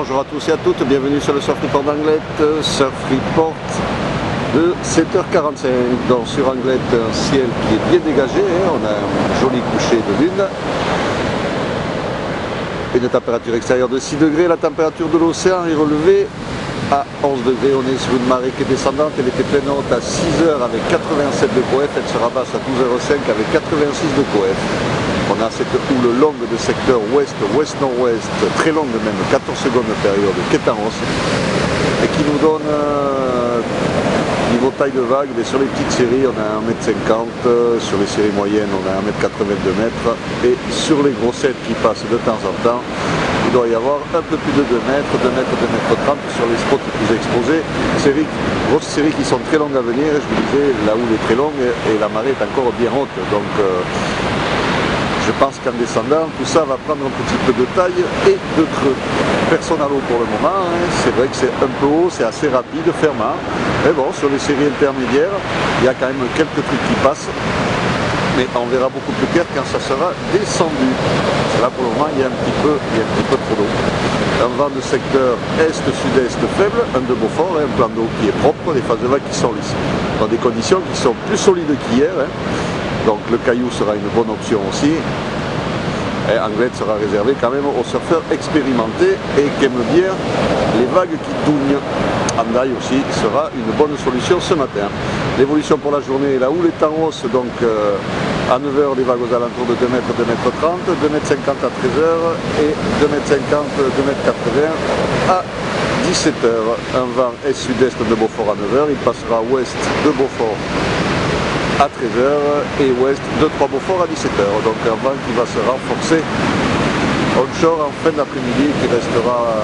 Bonjour à tous et à toutes, bienvenue sur le Surf Report d'Anglette, Surf Report de 7h45. Donc sur Anglette, un ciel qui est bien dégagé, on a un joli coucher de lune, une température extérieure de 6 degrés, la température de l'océan est relevée à 11 degrés, on est sur une marée qui est descendante, elle était pleine haute à 6h avec 87 de coef, elle se rabasse à 12h05 avec 86 de coef. On a cette houle longue de secteur ouest, ouest-nord-ouest, très longue même, 14 secondes de période, qui est en hausse, et qui nous donne, niveau taille de vague, mais sur les petites séries on a 1m50, sur les séries moyennes on a 1m82 mètres, et sur les grossettes qui passent de temps en temps, il doit y avoir un peu plus de 2 mètres, 2 mètres, 2 mètres 30 sur les spots les plus exposés. Grosses séries qui sont très longues à venir, et je vous disais, la houle est très longue et la marée est encore bien haute. Donc je pense qu'en descendant, tout ça va prendre un petit peu de taille et de creux. Personne à l'eau pour le moment, hein. C'est vrai que c'est un peu haut, c'est assez rapide, fermant. Mais bon, sur les séries intermédiaires, il y a quand même quelques trucs qui passent. Mais on verra beaucoup plus clair quand ça sera descendu. Là pour le moment il y a un petit peu trop d'eau. Un vent de secteur est-sud-est faible, un de Beaufort, un plan d'eau qui est propre, des phases de vague qui sont lisses. Dans des conditions qui sont plus solides qu'hier. Hein. Donc le caillou sera une bonne option aussi. Et Anglette sera réservé quand même aux surfeurs expérimentés et qui aiment bien les vagues qui dougnent. Hendaye aussi sera une bonne solution ce matin. L'évolution pour la journée, la houle est en hausse, donc à 9h des vagues aux alentours de 2 mètres, 2 mètres 30, 2 mètres 50 à 13h et 2 mètres 50, 2 mètres 80 à 17h. Un vent est-sud-est de Beaufort à 9h, il passera ouest de Beaufort à 13h et ouest de Trois-Beaufort à 17h. Donc un vent qui va se renforcer onshore en fin d'après-midi, qui restera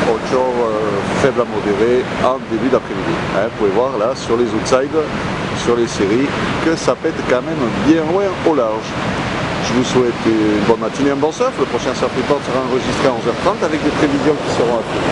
onshore faible à modéré en début d'après-midi. Hein, vous pouvez voir là sur les outsides, sur les séries, que ça pète quand même bien loin au large. Je vous souhaite une bonne matinée, un bon surf. Le prochain Surf Report sera enregistré à 11h30 avec des prévisions qui seront à tout.